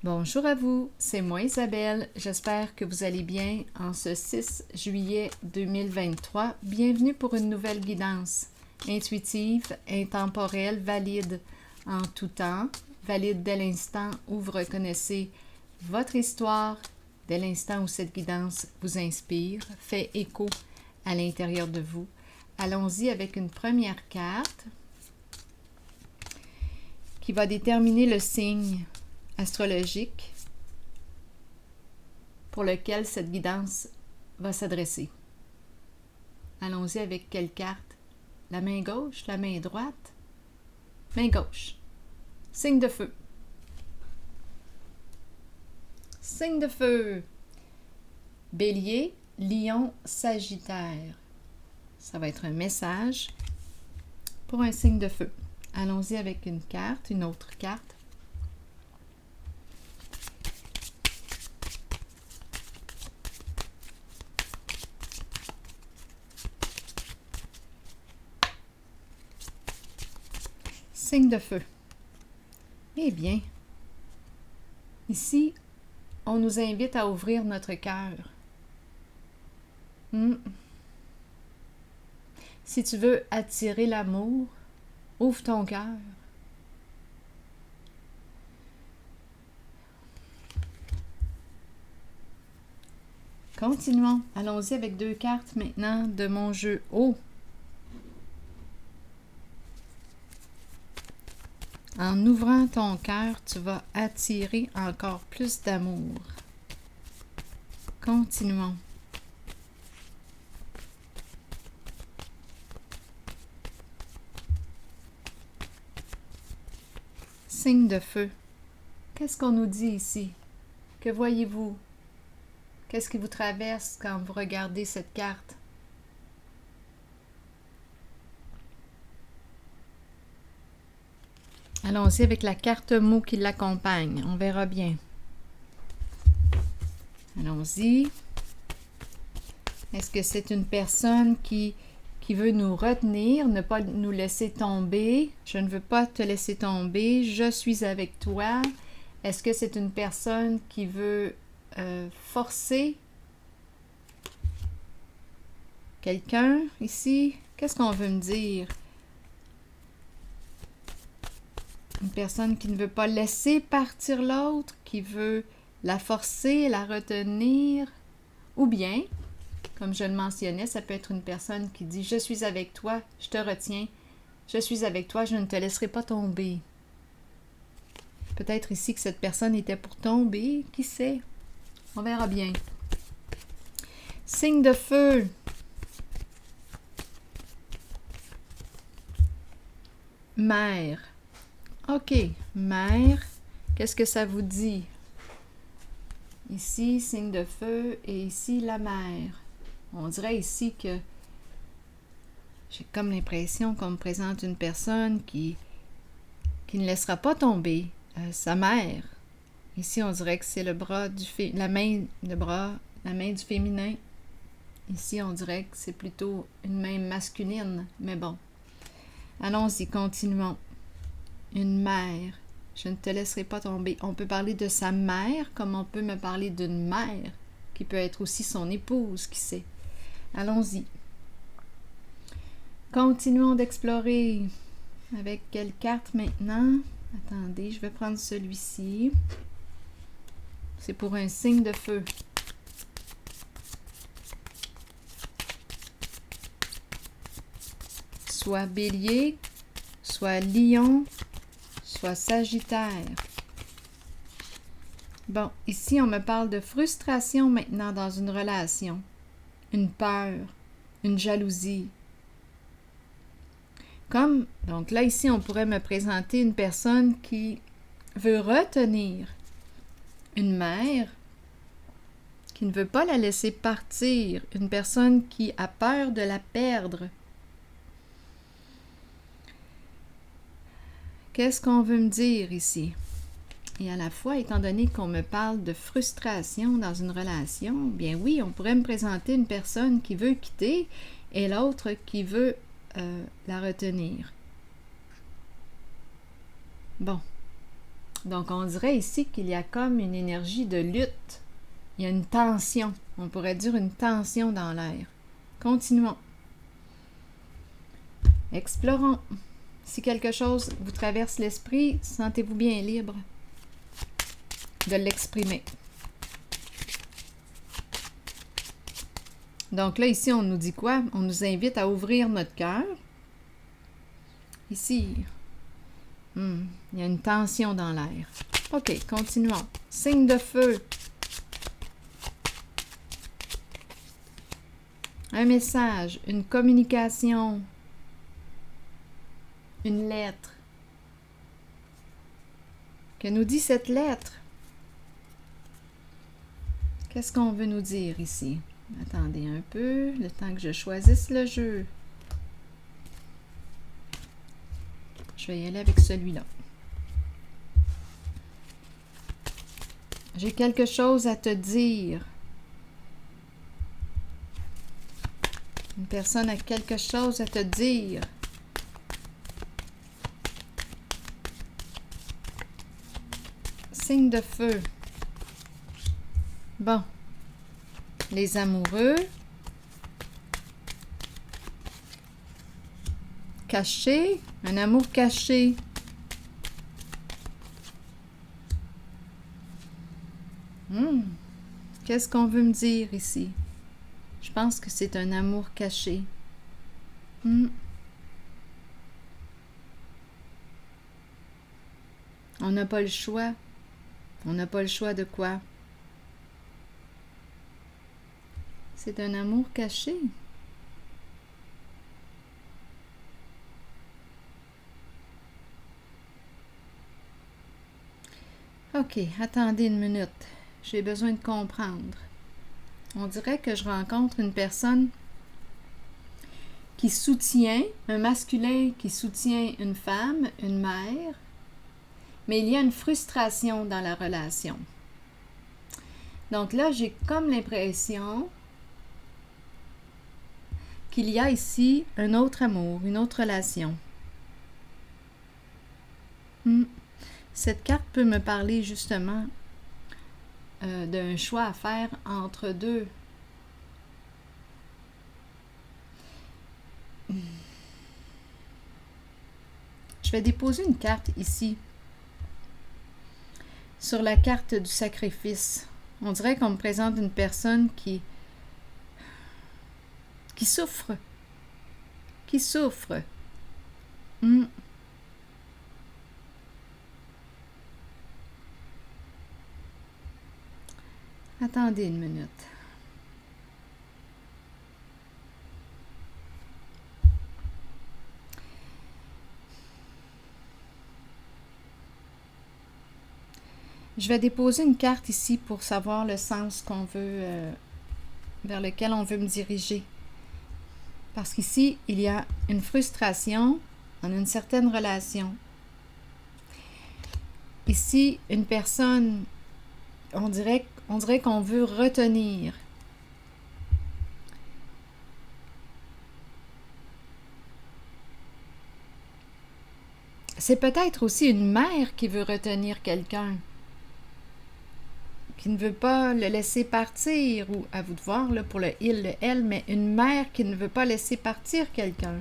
Bonjour à vous, c'est moi Isabelle. J'espère que vous allez bien en ce 6 juillet 2023. Bienvenue pour une nouvelle guidance intuitive, intemporelle, valide en tout temps, valide dès l'instant où vous reconnaissez votre histoire, dès l'instant où cette guidance vous inspire, fait écho à l'intérieur de vous. Allons-y avec une première carte qui va déterminer le signe astrologique pour lequel cette guidance va s'adresser. Allons-y avec quelle carte? La main gauche, la main droite? Main gauche. Signe de feu. Signe de feu. Bélier, Lion, Sagittaire. Ça va être un message pour un signe de feu. Allons-y avec une carte, une autre carte. Signe de feu. Eh bien, ici, on nous invite à ouvrir notre cœur. Si tu veux attirer l'amour, ouvre ton cœur. Continuons. Allons-y avec deux cartes maintenant de mon jeu eau. En ouvrant ton cœur, tu vas attirer encore plus d'amour. Continuons. Signe de feu. Qu'est-ce qu'on nous dit ici? Que voyez-vous? Qu'est-ce qui vous traverse quand vous regardez cette carte? Allons-y avec la carte mot qui l'accompagne. On verra bien. Allons-y. Est-ce que c'est une personne qui veut nous retenir, ne pas nous laisser tomber? Je ne veux pas te laisser tomber. Je suis avec toi. Est-ce que c'est une personne qui veut forcer quelqu'un ici? Qu'est-ce qu'on veut me dire? Une personne qui ne veut pas laisser partir l'autre, qui veut la forcer, la retenir. Ou bien, comme je le mentionnais, ça peut être une personne qui dit « Je suis avec toi, je te retiens. Je suis avec toi, je ne te laisserai pas tomber. » Peut-être ici que cette personne était pour tomber, qui sait? On verra bien. Signe de feu. Mère. OK, mère, qu'est-ce que ça vous dit? Ici, signe de feu, et ici, la mer. On dirait ici que j'ai comme l'impression qu'on me présente une personne qui ne laissera pas tomber sa mère. Ici, on dirait que c'est le bras la main du féminin. Ici, on dirait que c'est plutôt une main masculine, mais bon. Allons-y, continuons. Une mère. Je ne te laisserai pas tomber. On peut parler de sa mère comme on peut me parler d'une mère, qui peut être aussi son épouse, qui sait. Allons-y. Continuons d'explorer. Avec quelle carte maintenant? Attendez, je vais prendre celui-ci. C'est pour un signe de feu. Soit Bélier, soit Lion, soit Sagittaire. Bon, ici, on me parle de frustration maintenant dans une relation. Une peur, une jalousie. Donc là, ici, on pourrait me présenter une personne qui veut retenir une mère, qui ne veut pas la laisser partir, une personne qui a peur de la perdre. Qu'est-ce qu'on veut me dire ici? Et à la fois, étant donné qu'on me parle de frustration dans une relation, bien oui, on pourrait me présenter une personne qui veut quitter et l'autre qui veut la retenir. Bon, Donc, on dirait ici qu'il y a comme une énergie de lutte. Il y a une tension. On pourrait dire une tension dans l'air. Continuons. Explorons. Si quelque chose vous traverse l'esprit, sentez-vous bien libre de l'exprimer. Donc là, ici, on nous dit quoi? On nous invite à ouvrir notre cœur. Ici, il y a une tension dans l'air. OK, continuons. Signe de feu. Un message, une communication, une lettre. Que nous dit cette lettre? Qu'est-ce qu'on veut nous dire ici? Attendez un peu, le temps que je choisisse le jeu. Je vais y aller avec celui-là. J'ai quelque chose à te dire. Une personne a quelque chose à te dire. Signe de feu. Bon. Les amoureux. Caché. Un amour caché. Qu'est-ce qu'on veut me dire ici? Je pense que c'est un amour caché. On n'a pas le choix. On n'a pas le choix de quoi? C'est un amour caché. OK, attendez une minute. J'ai besoin de comprendre. On dirait que je rencontre une personne qui soutient, un masculin qui soutient une femme, une mère, mais il y a une frustration dans la relation. Donc là, j'ai comme l'impression qu'il y a ici un autre amour, une autre relation. Cette carte peut me parler justement d'un choix à faire entre deux. Je vais déposer une carte ici, sur la carte du sacrifice. On dirait qu'on me présente une personne qui souffre. Qui souffre. Attendez une minute. Je vais déposer une carte ici pour savoir le sens qu'on veut, vers lequel on veut me diriger. Parce qu'ici, il y a une frustration en une certaine relation. Ici, une personne, on dirait qu'on veut retenir. C'est peut-être aussi une mère qui veut retenir quelqu'un, qui ne veut pas le laisser partir, ou à vous de voir là, pour le il, le elle, mais une mère qui ne veut pas laisser partir quelqu'un.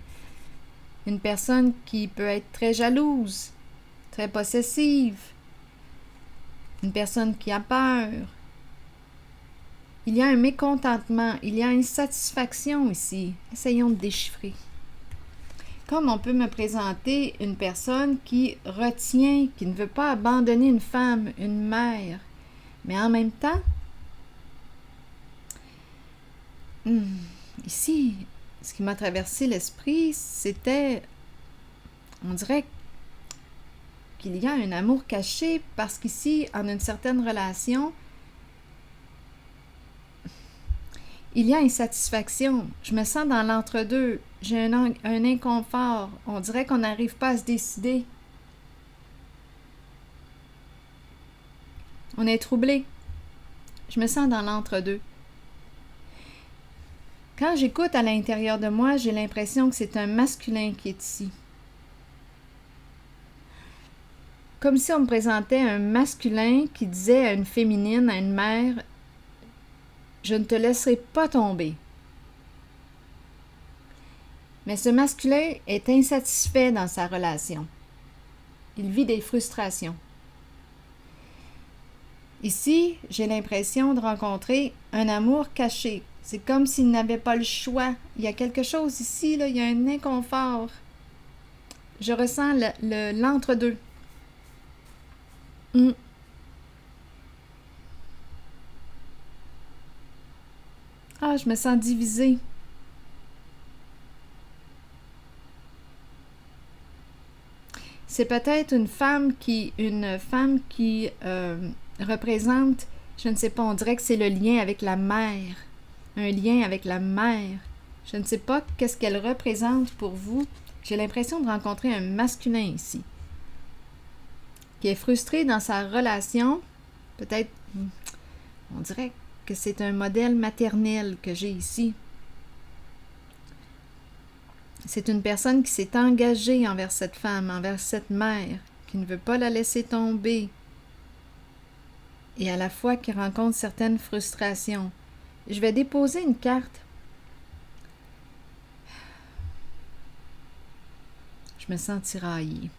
Une personne qui peut être très jalouse, très possessive, une personne qui a peur. Il y a un mécontentement, il y a une insatisfaction ici. Essayons de déchiffrer. Comme on peut me présenter une personne qui retient, qui ne veut pas abandonner une femme, une mère, mais en même temps, ici, ce qui m'a traversé l'esprit, c'était, on dirait qu'il y a un amour caché, parce qu'ici, en une certaine relation, il y a insatisfaction. Je me sens dans l'entre-deux. J'ai un inconfort. On dirait qu'on n'arrive pas à se décider. On est troublé. Je me sens dans l'entre-deux. Quand j'écoute à l'intérieur de moi, j'ai l'impression que c'est un masculin qui est ici. comme si on me présentait un masculin qui disait à une féminine, à une mère, « Je ne te laisserai pas tomber. » Mais ce masculin est insatisfait dans sa relation. Il vit des frustrations. Ici, j'ai l'impression de rencontrer un amour caché. C'est comme s'il n'avait pas le choix. Il y a quelque chose ici, là, il y a un inconfort. Je ressens l'entre-deux. Ah, je me sens divisée. C'est peut-être une femme qui représente, je ne sais pas, on dirait que c'est le lien avec la mère. Un lien avec la mère. Je ne sais pas qu'est-ce qu'elle représente pour vous. J'ai l'impression de rencontrer un masculin ici, qui est frustré dans sa relation. Peut-être, on dirait que c'est un modèle maternel que j'ai ici. C'est une personne qui s'est engagée envers cette femme, envers cette mère, qui ne veut pas la laisser tomber, et à la fois qui rencontre certaines frustrations. Je vais déposer une carte. Je me sens tiraillée.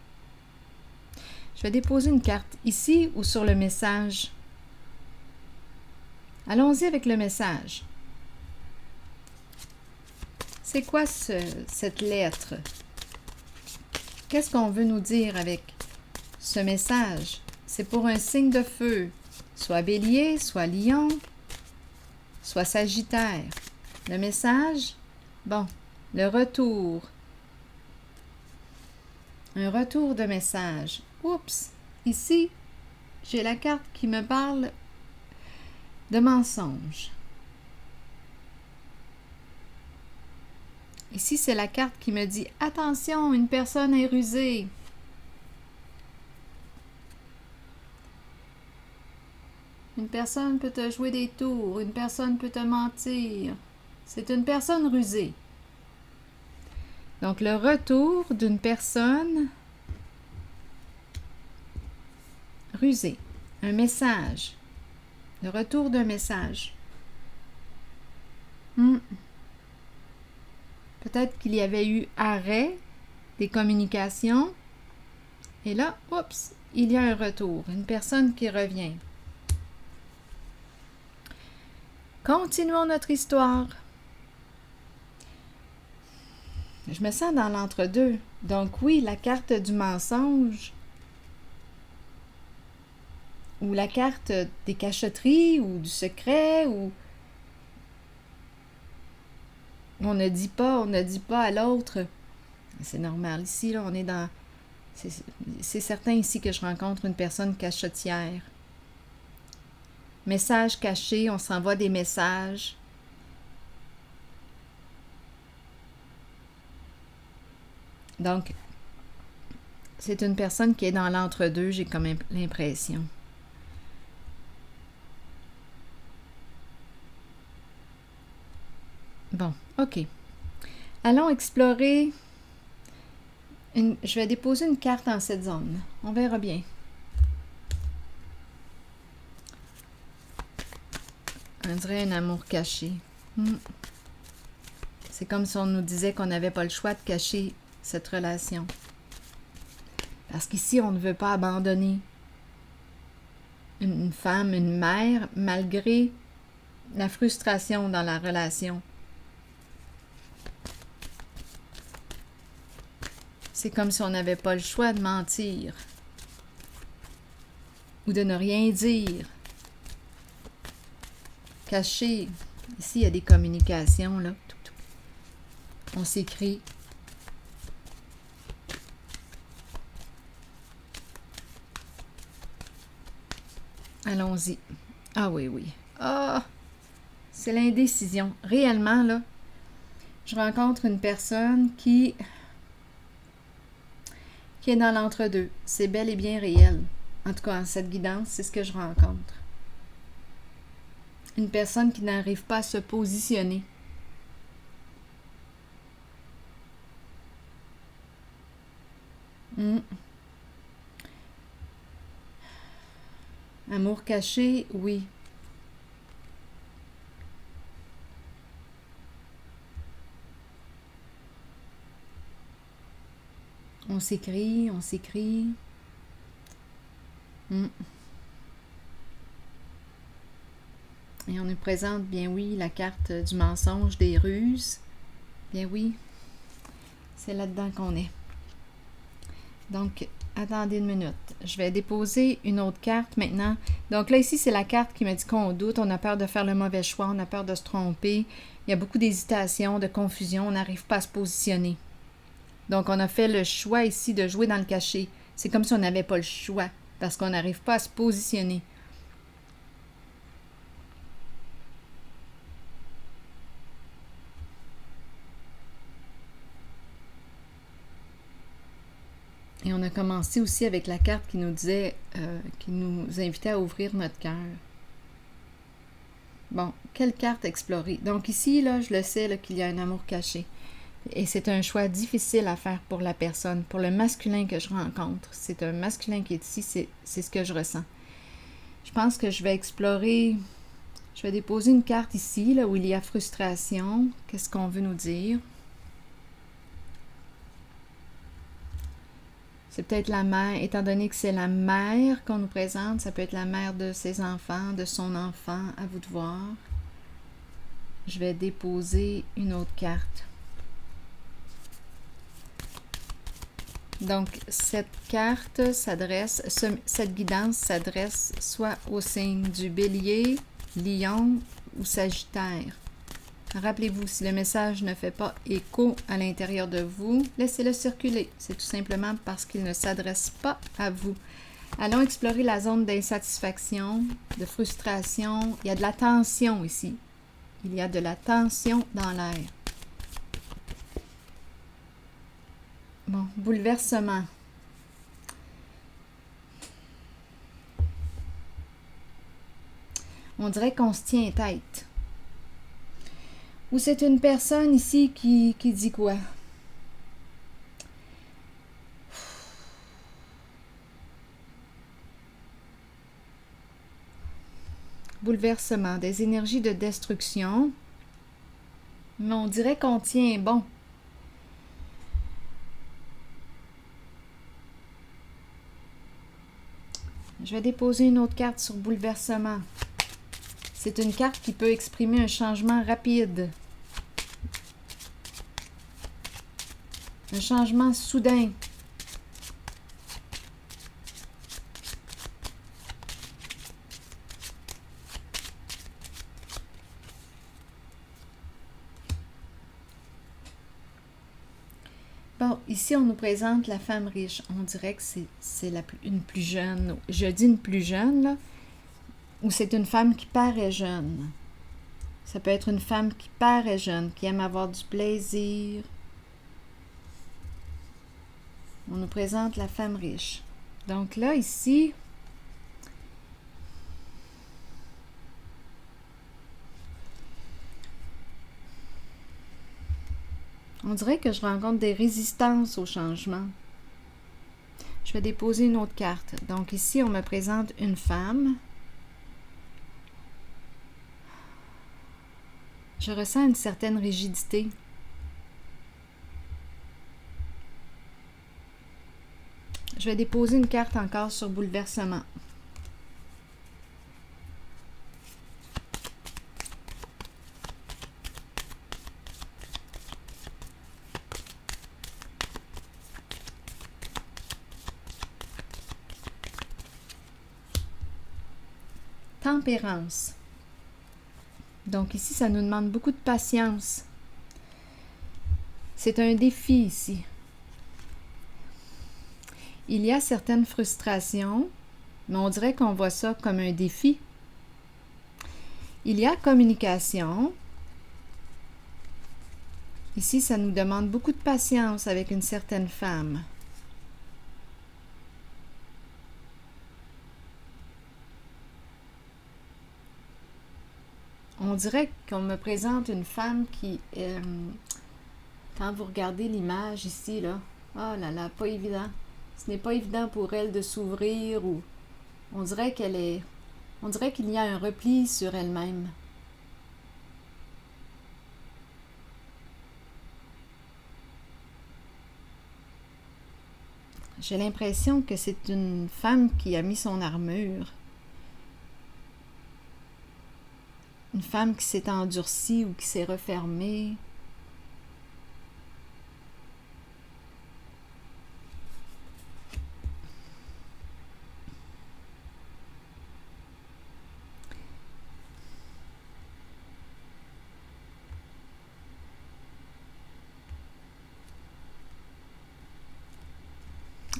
Je vais déposer une carte ici ou sur le message. Allons-y avec le message. C'est quoi cette lettre? Qu'est-ce qu'on veut nous dire avec ce message? C'est pour un signe de feu, soit Bélier, soit Lion, soit Sagittaire. Le message, bon, le retour. Un retour de message. Oups! Ici, j'ai la carte qui me parle de mensonge. Ici, c'est la carte qui me dit « Attention, une personne est rusée. » Une personne peut te jouer des tours, une personne peut te mentir. C'est une personne rusée. Donc, le retour d'une personne rusée. Un message. Le retour d'un message. Peut-être qu'il y avait eu arrêt des communications. Et là, oups, il y a un retour. Une personne qui revient. Continuons notre histoire. Je me sens dans l'entre-deux. Donc oui, la carte du mensonge ou la carte des cachotteries ou du secret ou on ne dit pas à l'autre. C'est normal. Ici, là, on est dans... C'est certain ici que je rencontre une personne cachotière. Message caché, on s'envoie des messages. Donc, c'est une personne qui est dans l'entre-deux, j'ai comme l'impression. Bon, OK. Allons explorer. Je vais déposer une carte en cette zone. On verra bien. On dirait un amour caché. C'est comme si on nous disait qu'on n'avait pas le choix de cacher cette relation. Parce qu'ici, on ne veut pas abandonner une femme, une mère, malgré la frustration dans la relation. C'est comme si on n'avait pas le choix de mentir ou de ne rien dire. Cacher. Ici, il y a des communications, là. On s'écrit. Allons-y. Ah oui, oui. Ah! C'est l'indécision. Réellement, là, je rencontre une personne qui est dans l'entre-deux. C'est bel et bien réel. En tout cas, cette guidance, c'est ce que je rencontre. Une personne qui n'arrive pas à se positionner. Amour caché, oui. On s'écrit, on s'écrit. Et on nous présente, bien oui, la carte du mensonge, des ruses. Bien oui, c'est là-dedans qu'on est. Donc, attendez une minute. Je vais déposer une autre carte maintenant. Donc là, ici, c'est la carte qui me dit qu'on doute, on a peur de faire le mauvais choix, on a peur de se tromper. Il y a beaucoup d'hésitation, de confusion, on n'arrive pas à se positionner. Donc, on a fait le choix ici de jouer dans le cachet. C'est comme si on n'avait pas le choix, parce qu'on n'arrive pas à se positionner. Et on a commencé aussi avec la carte qui nous disait, qui nous invitait à ouvrir notre cœur. Bon, quelle carte explorer? Donc ici, là, je le sais là, qu'il y a un amour caché. Et c'est un choix difficile à faire pour la personne, pour le masculin que je rencontre. C'est un masculin qui est ici, c'est ce que je ressens. Je pense que je vais explorer, je vais déposer une carte ici, là, où il y a frustration. Qu'est-ce qu'on veut nous dire? C'est peut-être la mère, étant donné que c'est la mère qu'on nous présente, ça peut être la mère de ses enfants, de son enfant, à vous de voir. Je vais déposer une autre carte. Donc, cette carte s'adresse, cette guidance s'adresse soit au signe du Bélier, Lion ou Sagittaire. Rappelez-vous, si le message ne fait pas écho à l'intérieur de vous, laissez-le circuler. C'est tout simplement parce qu'il ne s'adresse pas à vous. Allons explorer la zone d'insatisfaction, de frustration. Il y a de la tension ici. Il y a de la tension dans l'air. Bon, bouleversement. On dirait qu'on se tient tête. Ou c'est une personne ici qui dit quoi? Bouleversement, des énergies de destruction. Mais on dirait qu'on tient bon. Je vais déposer une autre carte sur bouleversement. C'est une carte qui peut exprimer un changement rapide. Un changement soudain. Bon, ici, on nous présente la femme riche. On dirait que c'est une plus jeune. Je dis une plus jeune, là, ou c'est une femme qui paraît jeune. Ça peut être une femme qui paraît jeune, qui aime avoir du plaisir. On nous présente la femme riche. Donc là, ici, on dirait que je rencontre des résistances au changement. Je vais déposer une autre carte. Donc ici, on me présente une femme. Je ressens une certaine rigidité. Je vais déposer une carte encore sur bouleversement. Tempérance. Donc ici, ça nous demande beaucoup de patience. C'est un défi ici. Il y a certaines frustrations, mais on dirait qu'on voit ça comme un défi. Il y a communication. Ici, ça nous demande beaucoup de patience avec une certaine femme. On dirait qu'on me présente une femme qui, quand vous regardez l'image ici, là, oh là là, pas évident. Ce n'est pas évident pour elle de s'ouvrir ou on dirait qu'elle est On dirait qu'il y a un repli sur elle-même. J'ai l'impression que c'est une femme qui a mis son armure. Une femme qui s'est endurcie ou qui s'est refermée.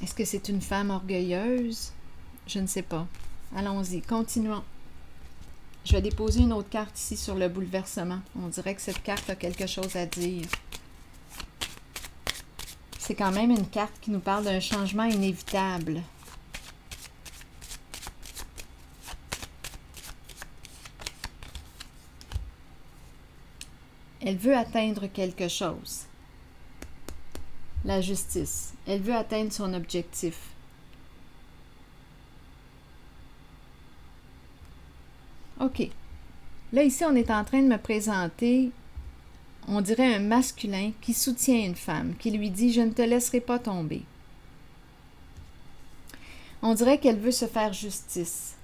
Est-ce que c'est une femme orgueilleuse? Je ne sais pas. Allons-y, continuons. Je vais déposer une autre carte ici sur le bouleversement. On dirait que cette carte a quelque chose à dire. C'est quand même une carte qui nous parle d'un changement inévitable. Elle veut atteindre quelque chose. La justice. Elle veut atteindre son objectif. OK. Là, ici, on est en train de me présenter, on dirait un masculin qui soutient une femme, qui lui dit « Je ne te laisserai pas tomber ». On dirait qu'elle veut se faire justice.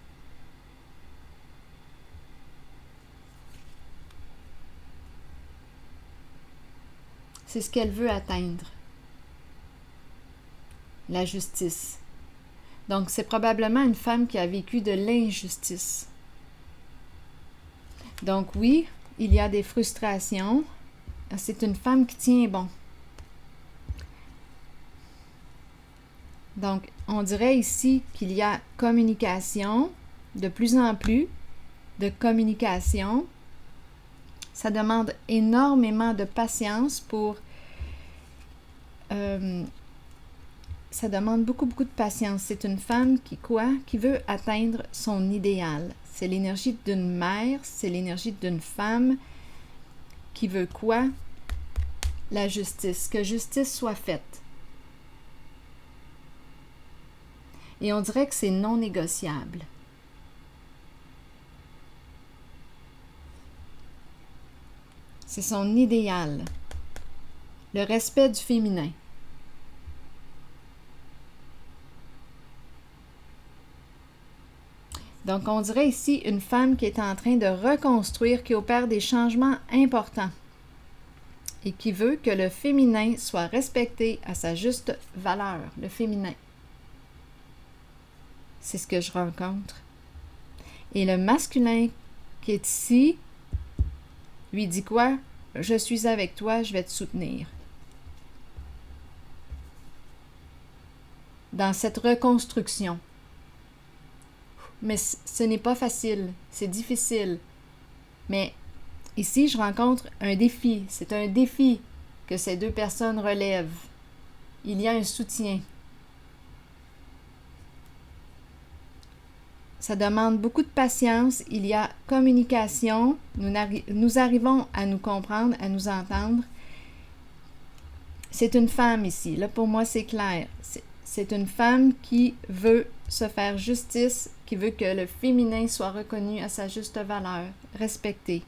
C'est ce qu'elle veut atteindre. La justice. Donc, c'est probablement une femme qui a vécu de l'injustice. Donc, oui, il y a des frustrations. C'est une femme qui tient bon. Donc, on dirait ici qu'il y a communication, de plus en plus de communication. Ça demande énormément de patience pour... ça demande beaucoup de patience. C'est une femme qui veut atteindre son idéal. C'est l'énergie d'une mère, c'est l'énergie d'une femme qui veut quoi? La justice, que justice soit faite. Et on dirait que c'est non négociable. C'est son idéal. Le respect du féminin. Donc, on dirait ici une femme qui est en train de reconstruire, qui opère des changements importants et qui veut que le féminin soit respecté à sa juste valeur, le féminin. C'est ce que je rencontre. Et le masculin qui est ici lui dit quoi? Je suis avec toi, je vais te soutenir. Dans cette reconstruction. Mais ce n'est pas facile, c'est difficile. Mais ici, je rencontre un défi. C'est un défi que ces deux personnes relèvent. Il y a un soutien. Ça demande beaucoup de patience. Il y a communication. Nous arrivons à nous comprendre, à nous entendre. C'est une femme ici. Là, pour moi, c'est clair. C'est une femme qui veut se faire justice, qui veut que le féminin soit reconnu à sa juste valeur, respecté.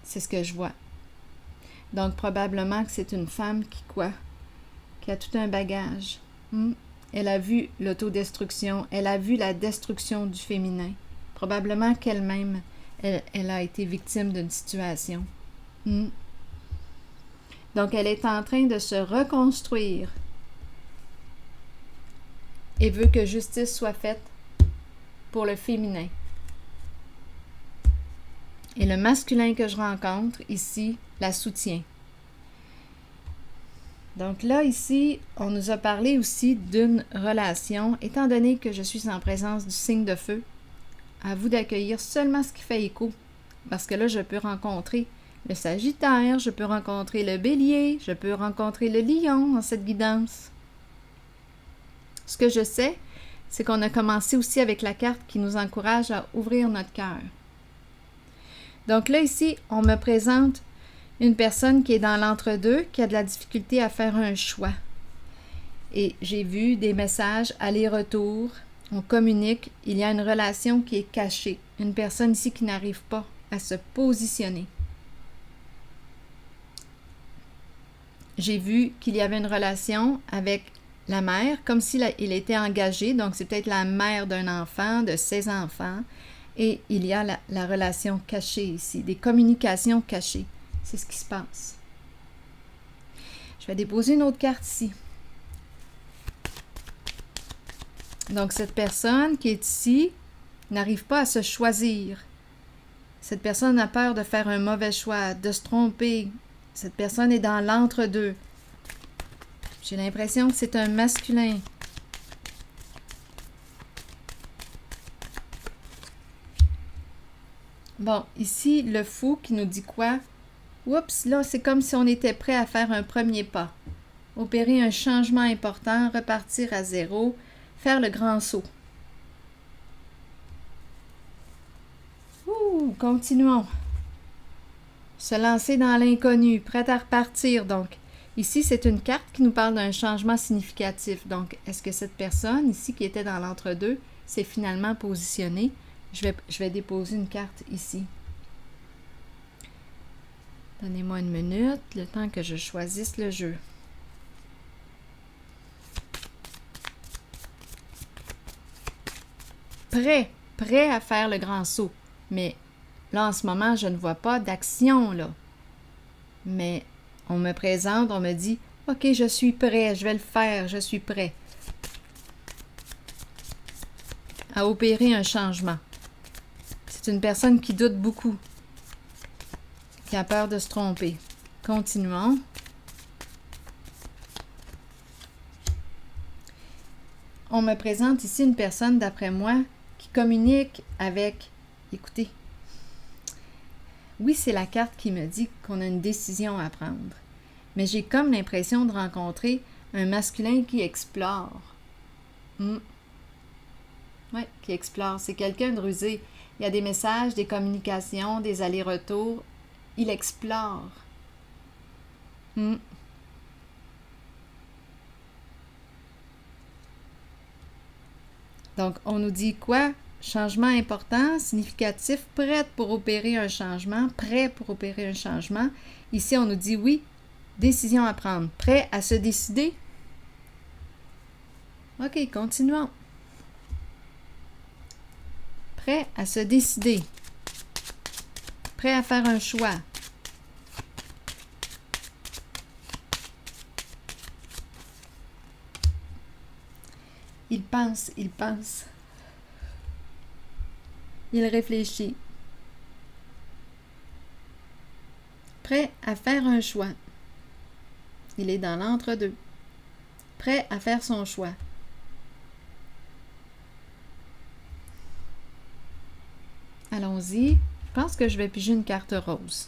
C'est ce que je vois. Donc, probablement que c'est une femme qui a tout un bagage. Elle a vu l'autodestruction, elle a vu la destruction du féminin. Probablement qu'elle-même, elle a été victime d'une situation. Donc, elle est en train de se reconstruire et veut que justice soit faite pour le féminin. Et le masculin que je rencontre ici la soutient. Donc là, ici, on nous a parlé aussi d'une relation. Étant donné que je suis en présence du signe de feu, à vous d'accueillir seulement ce qui fait écho. Parce que là, je peux rencontrer le Sagittaire, je peux rencontrer le Bélier, je peux rencontrer le Lion dans cette guidance. Ce que je sais, c'est qu'on a commencé aussi avec la carte qui nous encourage à ouvrir notre cœur. Donc là, ici, on me présente une personne qui est dans l'entre-deux, qui a de la difficulté à faire un choix. Et j'ai vu des messages aller-retour. On communique, il y a une relation qui est cachée, une personne ici qui n'arrive pas à se positionner. J'ai vu qu'il y avait une relation avec la mère, comme s'il était engagé, donc c'est peut-être la mère d'un enfant, de ses enfants, et il y a la relation cachée ici, des communications cachées. C'est ce qui se passe. Je vais déposer une autre carte ici. Donc cette personne qui est ici n'arrive pas à se choisir. Cette personne a peur de faire un mauvais choix, de se tromper. Cette personne est dans l'entre-deux. J'ai l'impression que c'est un masculin. Bon, ici, le fou qui nous dit quoi? Oups, là, c'est comme si on était prêt à faire un premier pas. Opérer un changement important, repartir à zéro, faire le grand saut. Ouh, continuons. Se lancer dans l'inconnu, prêt à repartir. Donc, ici, c'est une carte qui nous parle d'un changement significatif. Donc, est-ce que cette personne ici qui était dans l'entre-deux s'est finalement positionnée? Je vais déposer une carte ici. Donnez-moi une minute, le temps que je choisisse le jeu. Prêt à faire le grand saut. Mais là, en ce moment, je ne vois pas d'action, là. Mais on me présente, on me dit, « OK, je suis prêt, je vais le faire, je suis prêt. » À opérer un changement. C'est une personne qui doute beaucoup, qui a peur de se tromper. Continuons. On me présente ici une personne, d'après moi, qui communique avec... Écoutez, oui, c'est la carte qui me dit qu'on a une décision à prendre. Mais j'ai comme l'impression de rencontrer un masculin qui explore. Oui, qui explore. C'est quelqu'un de rusé. Il y a des messages, des communications, des allers-retours. Il explore. Donc, on nous dit quoi? Changement important, significatif, prête pour opérer un changement, prêt pour opérer un changement. Ici, on nous dit oui, décision à prendre. Prêt à se décider? OK, continuons. Prêt à se décider. Prêt à faire un choix. Il pense. Il réfléchit. Prêt à faire un choix. Il est dans l'entre-deux. Prêt à faire son choix. Allons-y. Je pense que je vais piger une carte rose.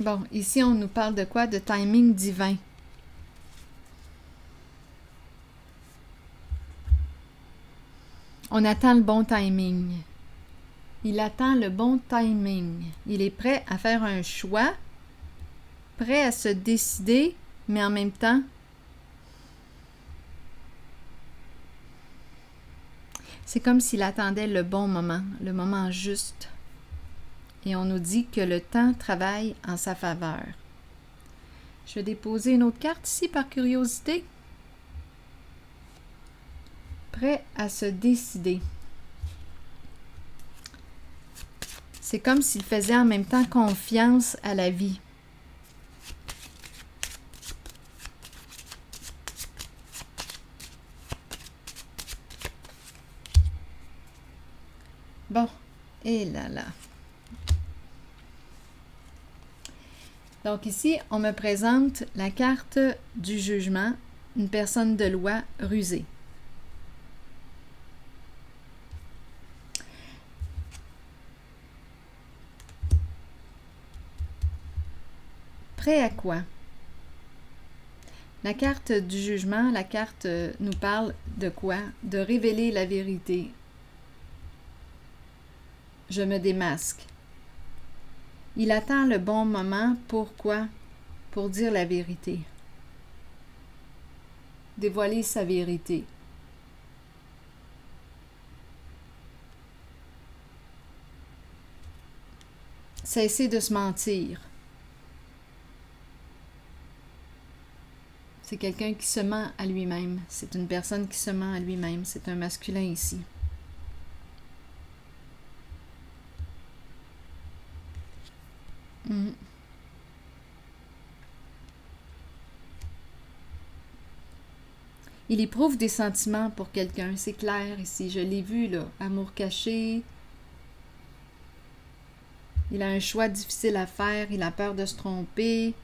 Bon, ici, on nous parle de quoi? De timing divin. On attend le bon timing. Il attend le bon timing. Il est prêt à faire un choix, prêt à se décider, mais en même temps, c'est comme s'il attendait le bon moment, le moment juste. Et on nous dit que le temps travaille en sa faveur. Je vais déposer une autre carte ici par curiosité. Prêt à se décider. C'est comme s'il faisait en même temps confiance à la vie. Bon, et là. Donc ici, on me présente la carte du jugement, une personne de loi rusée. Prêt à quoi? La carte du jugement, la carte nous parle de quoi? De révéler la vérité. Je me démasque. Il attend le bon moment. Pourquoi? Pour dire la vérité. Dévoiler sa vérité. Cesser de se mentir. C'est quelqu'un qui se ment à lui-même. C'est une personne qui se ment à lui-même. C'est un masculin ici. Il éprouve des sentiments pour quelqu'un. C'est clair ici. Je l'ai vu, là. Amour caché. Il a un choix difficile à faire. Il a peur de se tromper.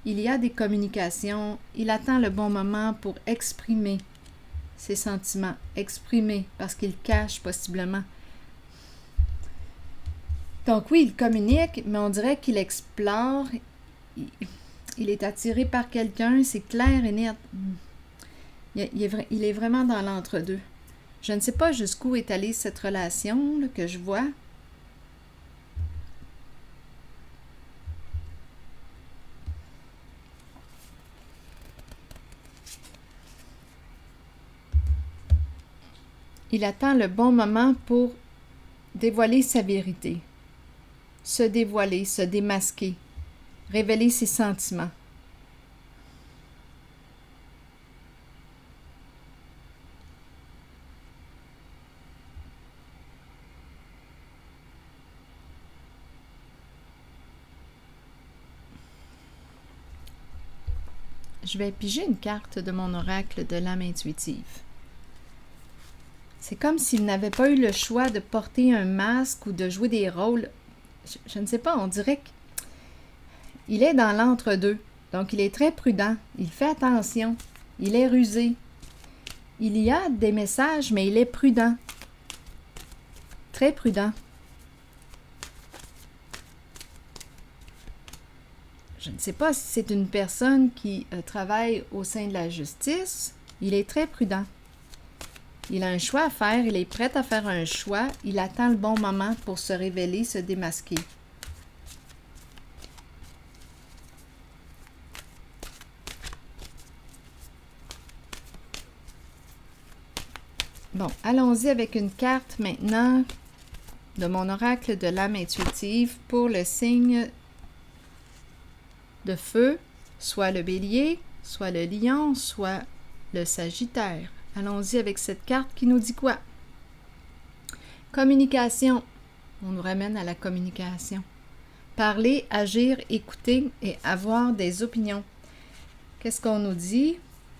Il y a des communications. Il attend le bon moment pour exprimer ses sentiments. Exprimer, parce qu'il cache possiblement. Donc oui, il communique, mais on dirait qu'il explore. Il est attiré par quelqu'un. C'est clair et net. Il est vraiment dans l'entre-deux. Je ne sais pas jusqu'où est allée cette relation là, que je vois. Il attend le bon moment pour dévoiler sa vérité. Se dévoiler, se démasquer, révéler ses sentiments. Je vais piger une carte de mon oracle de l'âme intuitive. C'est comme s'il n'avait pas eu le choix de porter un masque ou de jouer des rôles. Je ne sais pas, on dirait qu'il est dans l'entre-deux. Donc, il est très prudent. Il fait attention. Il est rusé. Il y a des messages, mais il est prudent. Très prudent. Je ne sais pas si c'est une personne qui travaille au sein de la justice. Il est très prudent. Il a un choix à faire. Il est prêt à faire un choix. Il attend le bon moment pour se révéler, se démasquer. Bon, allons-y avec une carte maintenant de mon oracle de l'âme intuitive pour le signe de feu, soit le bélier, soit le lion, soit le sagittaire. Allons-y avec cette carte qui nous dit quoi? Communication. On nous ramène à la communication. Parler, agir, écouter et avoir des opinions. Qu'est-ce qu'on nous dit?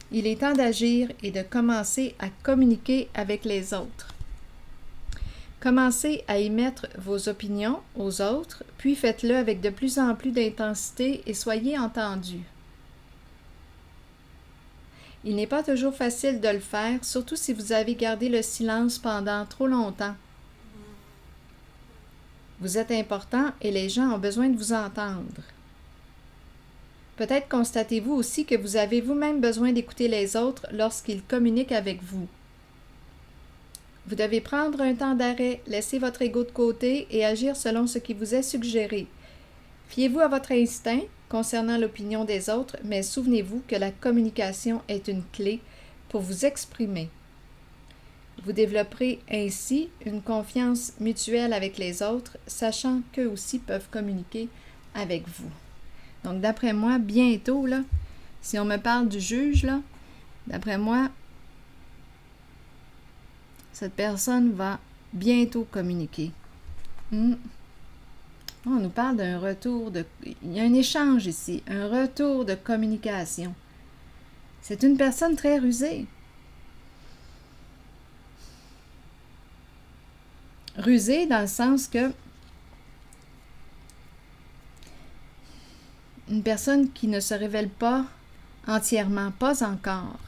Il est temps d'agir et de commencer à communiquer avec les autres. Commencez à émettre vos opinions aux autres, puis faites-le avec de plus en plus d'intensité et soyez entendus. Il n'est pas toujours facile de le faire, surtout si vous avez gardé le silence pendant trop longtemps. Vous êtes important et les gens ont besoin de vous entendre. Peut-être constatez-vous aussi que vous avez vous-même besoin d'écouter les autres lorsqu'ils communiquent avec vous. Vous devez prendre un temps d'arrêt, laisser votre ego de côté et agir selon ce qui vous est suggéré. Fiez-vous à votre instinct concernant l'opinion des autres, mais souvenez-vous que la communication est une clé pour vous exprimer. Vous développerez ainsi une confiance mutuelle avec les autres, sachant qu'eux aussi peuvent communiquer avec vous. Donc, d'après moi, bientôt, là, si on me parle du juge, là, d'après moi, cette personne va bientôt communiquer. On nous parle d'un retour de... Il y a un échange ici, un retour de communication. C'est une personne très rusée. Rusée dans le sens que une personne qui ne se révèle pas entièrement, pas encore.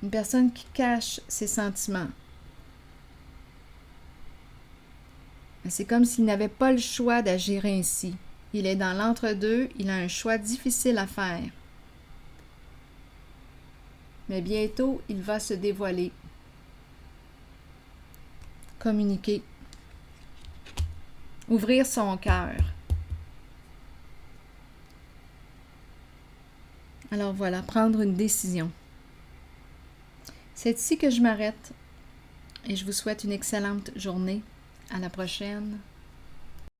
Une personne qui cache ses sentiments. C'est comme s'il n'avait pas le choix d'agir ainsi. Il est dans l'entre-deux, il a un choix difficile à faire. mais bientôt il va se dévoiler, communiquer, ouvrir son cœur. Alors voilà, prendre une décision. C'est ici que je m'arrête et je vous souhaite une excellente journée. À la prochaine.